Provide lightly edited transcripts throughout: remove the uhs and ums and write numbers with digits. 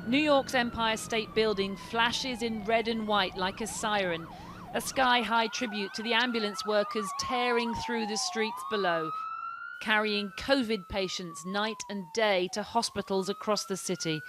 New York's Empire State Building flashes in red and white like a siren, a sky-high tribute to the ambulance workers tearing through the streets below, carrying COVID patients night and day to hospitals across the city.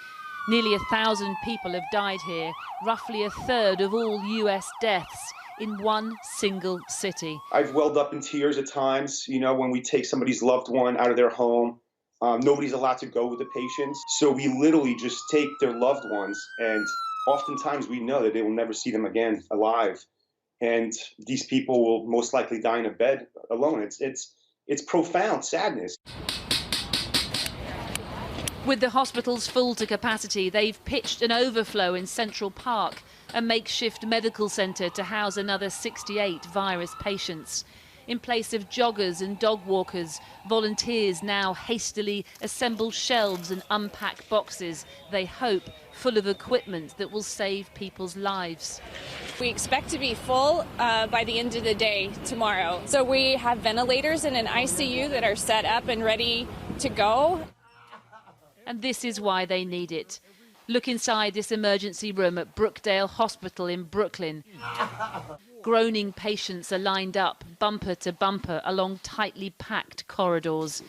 Nearly 1,000 people have died here, roughly a third of all US deaths in one single city. I've welled up in tears at times, you know, when we take somebody's loved one out of their home. Nobody's allowed to go with the patients. So we literally just take their loved ones, and oftentimes we know that they will never see them again alive. And these people will most likely die in a bed alone. It's profound sadness. With the hospitals full to capacity, they've pitched an overflow in Central Park, a makeshift medical centre to house another 68 virus patients. In place of joggers and dog walkers, volunteers now hastily assemble shelves and unpack boxes, they hope full of equipment that will save people's lives. We expect to be full by the end of the day tomorrow. So we have ventilators in an ICU that are set up and ready to go. And this is why they need it. Look inside this emergency room at Brookdale Hospital in Brooklyn. Groaning patients are lined up, bumper to bumper, along tightly packed corridors.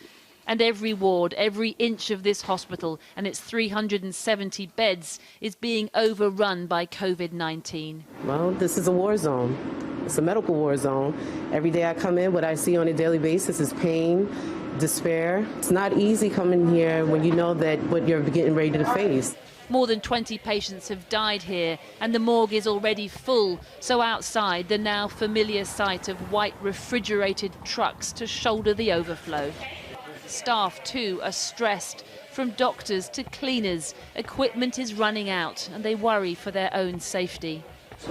And every ward, every inch of this hospital and its 370 beds is being overrun by COVID-19. Well, this is a war zone. It's a medical war zone. Every day I come in, what I see on a daily basis is pain, despair. It's not easy coming here when you know that what you're getting ready to face. More than 20 patients have died here, and the morgue is already full. So outside, the now familiar sight of white refrigerated trucks to shoulder the overflow. Staff, too, are stressed. From doctors to cleaners, equipment is running out, and they worry for their own safety.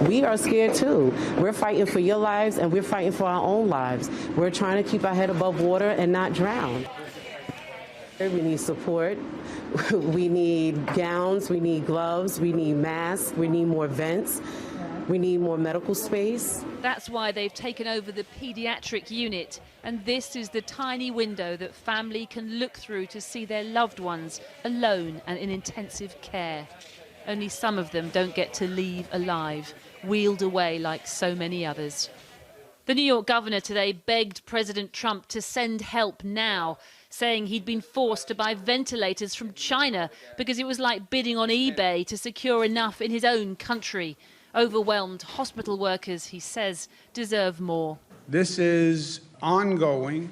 We are scared too. We're fighting for your lives, and we're fighting for our own lives. We're trying to keep our head above water and not drown. We need support. We need gowns, we need gloves, we need masks, we need more vents, we need more medical space. That's why they've taken over the pediatric unit, and this is the tiny window that family can look through to see their loved ones alone and in intensive care. Only some of them don't get to leave alive, wheeled away like so many others. The New York governor today begged President Trump to send help now, saying he'd been forced to buy ventilators from China because it was like bidding on eBay to secure enough in his own country. Overwhelmed hospital workers, he says, deserve more. This is ongoing,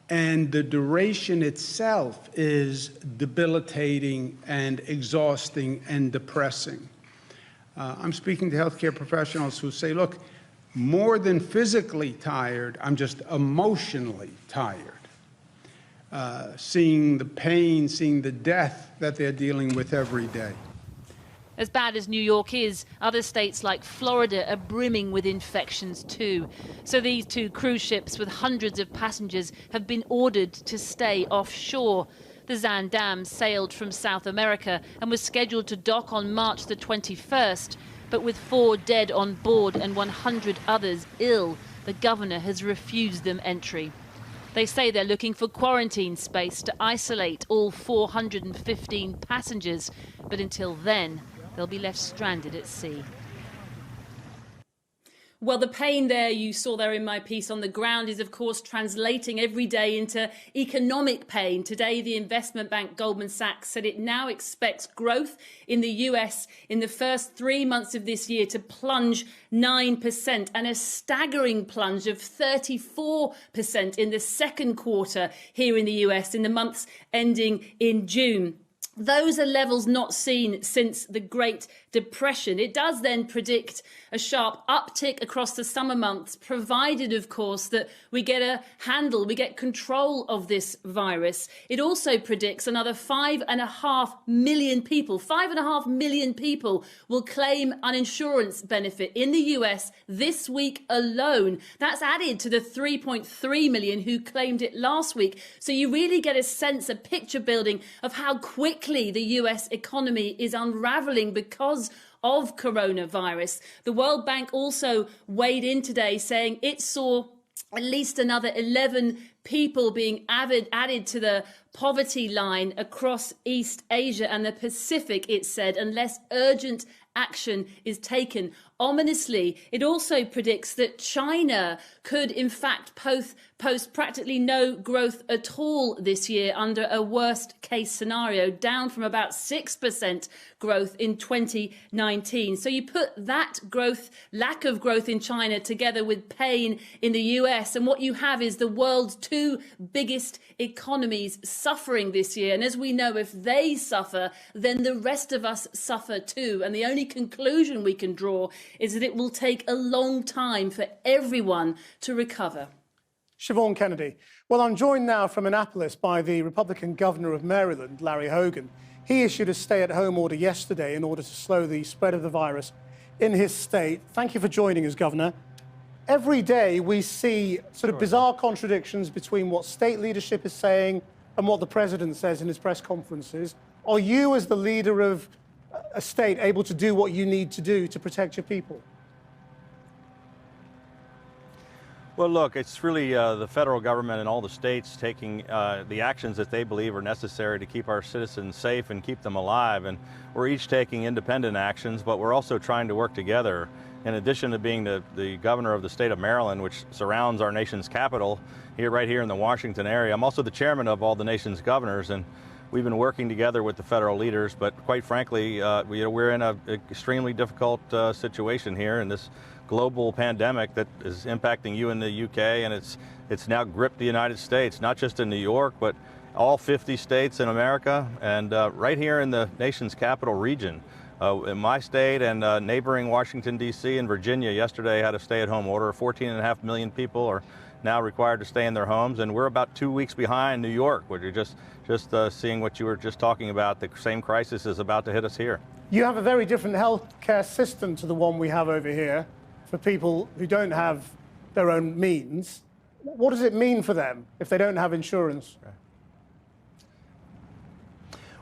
and the duration itself is debilitating and exhausting and depressing. I'm speaking to healthcare professionals who say, look, more than physically tired, I'm just emotionally tired. Seeing the pain, seeing the death that they're dealing with every day. As bad as New York is, other states like Florida are brimming with infections too. So these two cruise ships with hundreds of passengers have been ordered to stay offshore. The Zandam sailed from South America and was scheduled to dock on March the 21st. But with 4 dead on board and 100 others ill, the governor has refused them entry. They say they're looking for quarantine space to isolate all 415 passengers, but until then, they'll be left stranded at sea. Well, the pain there you saw there in my piece on the ground is, of course, translating every day into economic pain. Today, the investment bank Goldman Sachs said it now expects growth in the US in the first 3 months of this year to plunge 9% and a staggering plunge of 34% in the second quarter here in the US in the months ending in June. Those are levels not seen since the Great Depression. It does then predict a sharp uptick across the summer months, provided, of course, that we get a handle, we get control of this virus. It also predicts another 5.5 million people. 5.5 million people will claim an insurance benefit in the US this week alone. That's added to the 3.3 million who claimed it last week. So you really get a sense, a picture building of how quickly the US economy is unraveling because of coronavirus. The World Bank also weighed in today saying it saw at least another 11 people being added to the poverty line across East Asia and the Pacific, it said, unless urgent action is taken. Ominously, it also predicts that China could, in fact, post practically no growth at all this year under a worst case scenario, down from about 6% growth in 2019. So you put that lack of growth in China together with pain in the US, and what you have is the world's two biggest economies suffering this year. And as we know, if they suffer, then the rest of us suffer too. And the only conclusion we can draw is that it will take a long time for everyone to recover. Siobhan Kennedy. Well, I'm joined now from Annapolis by the Republican governor of Maryland, Larry Hogan. He issued a stay-at-home order yesterday in order to slow the spread of the virus in his state. Thank you for joining us, Governor. Every day we see sort of bizarre contradictions between what state leadership is saying and what the president says in his press conferences. Are you, as the leader of a state, able to do what you need to do to protect your people? Well, look, it's really the federal government and all the states taking the actions that they believe are necessary to keep our citizens safe and keep them alive. And we're each taking independent actions, but we're also trying to work together. In addition to being the governor of the state of Maryland, which surrounds our nation's capital, right here in the Washington area, I'm also the chairman of all the nation's governors. And we've been working together with the federal leaders, but quite frankly, we're in an extremely difficult situation here in this global pandemic that is impacting you in the UK, and it's now gripped the United States, not just in New York, but all 50 states in America, and right here in the nation's capital region. In my state and neighboring Washington, D.C. and Virginia yesterday had a stay-at-home order. 14.5 million people are now required to stay in their homes, and we're about 2 weeks behind New York, where you're just seeing what you were just talking about. The same crisis is about to hit us here. You have a very different healthcare system to the one we have over here for people who don't have their own means. What does it mean for them if they don't have insurance?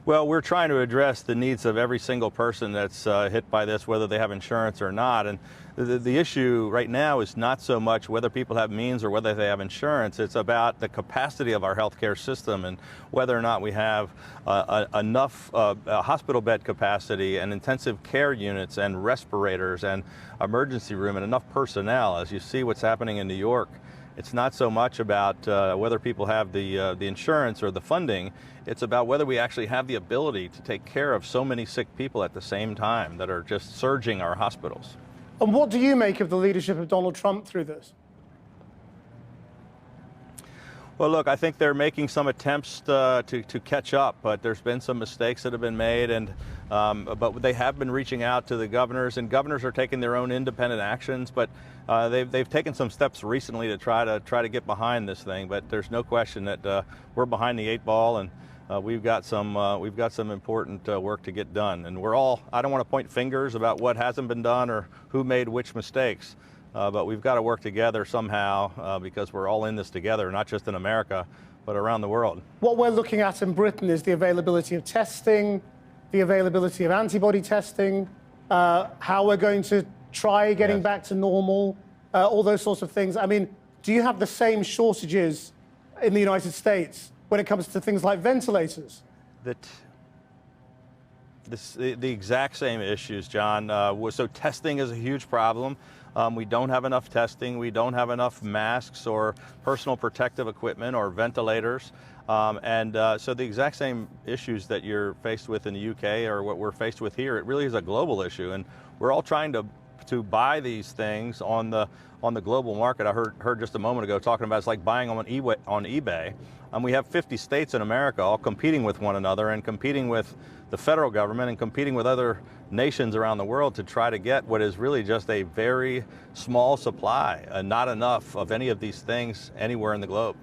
Well, we're trying to address the needs of every single person that's hit by this, whether they have insurance or not. And the issue right now is not so much whether people have means or whether they have insurance. It's about the capacity of our healthcare system and whether or not we have enough hospital bed capacity and intensive care units and respirators and emergency room and enough personnel. As you see what's happening in New York, it's not so much about whether people have the insurance or the funding. It's about whether we actually have the ability to take care of so many sick people at the same time that are just surging our hospitals. And what do you make of the leadership of Donald Trump through this? Well, look, I think they're making some attempts to catch up, but there's been some mistakes that have been made, and but they have been reaching out to the governors, and governors are taking their own independent actions. But they've taken some steps recently to try to get behind this thing. But there's no question that we're behind the 8 ball, and we've got some important work to get done. And I don't want to point fingers about what hasn't been done or who made which mistakes. But we've got to work together somehow because we're all in this together, not just in America, but around the world. What we're looking at in Britain is the availability of testing, the availability of antibody testing, how we're going to try getting back to normal, all those sorts of things. I mean, do you have the same shortages in the United States when it comes to things like ventilators? The exact same issues, John. So testing is a huge problem. We don't have enough testing. We don't have enough masks or personal protective equipment or ventilators. So the exact same issues that you're faced with in the UK are what we're faced with here. It really is a global issue, and we're all trying to buy these things on the global market. I heard just a moment ago talking about it's like buying on eBay. We have 50 states in America all competing with one another and competing with the federal government and competing with other nations around the world to try to get what is really just a very small supply, not enough of any of these things anywhere in the globe.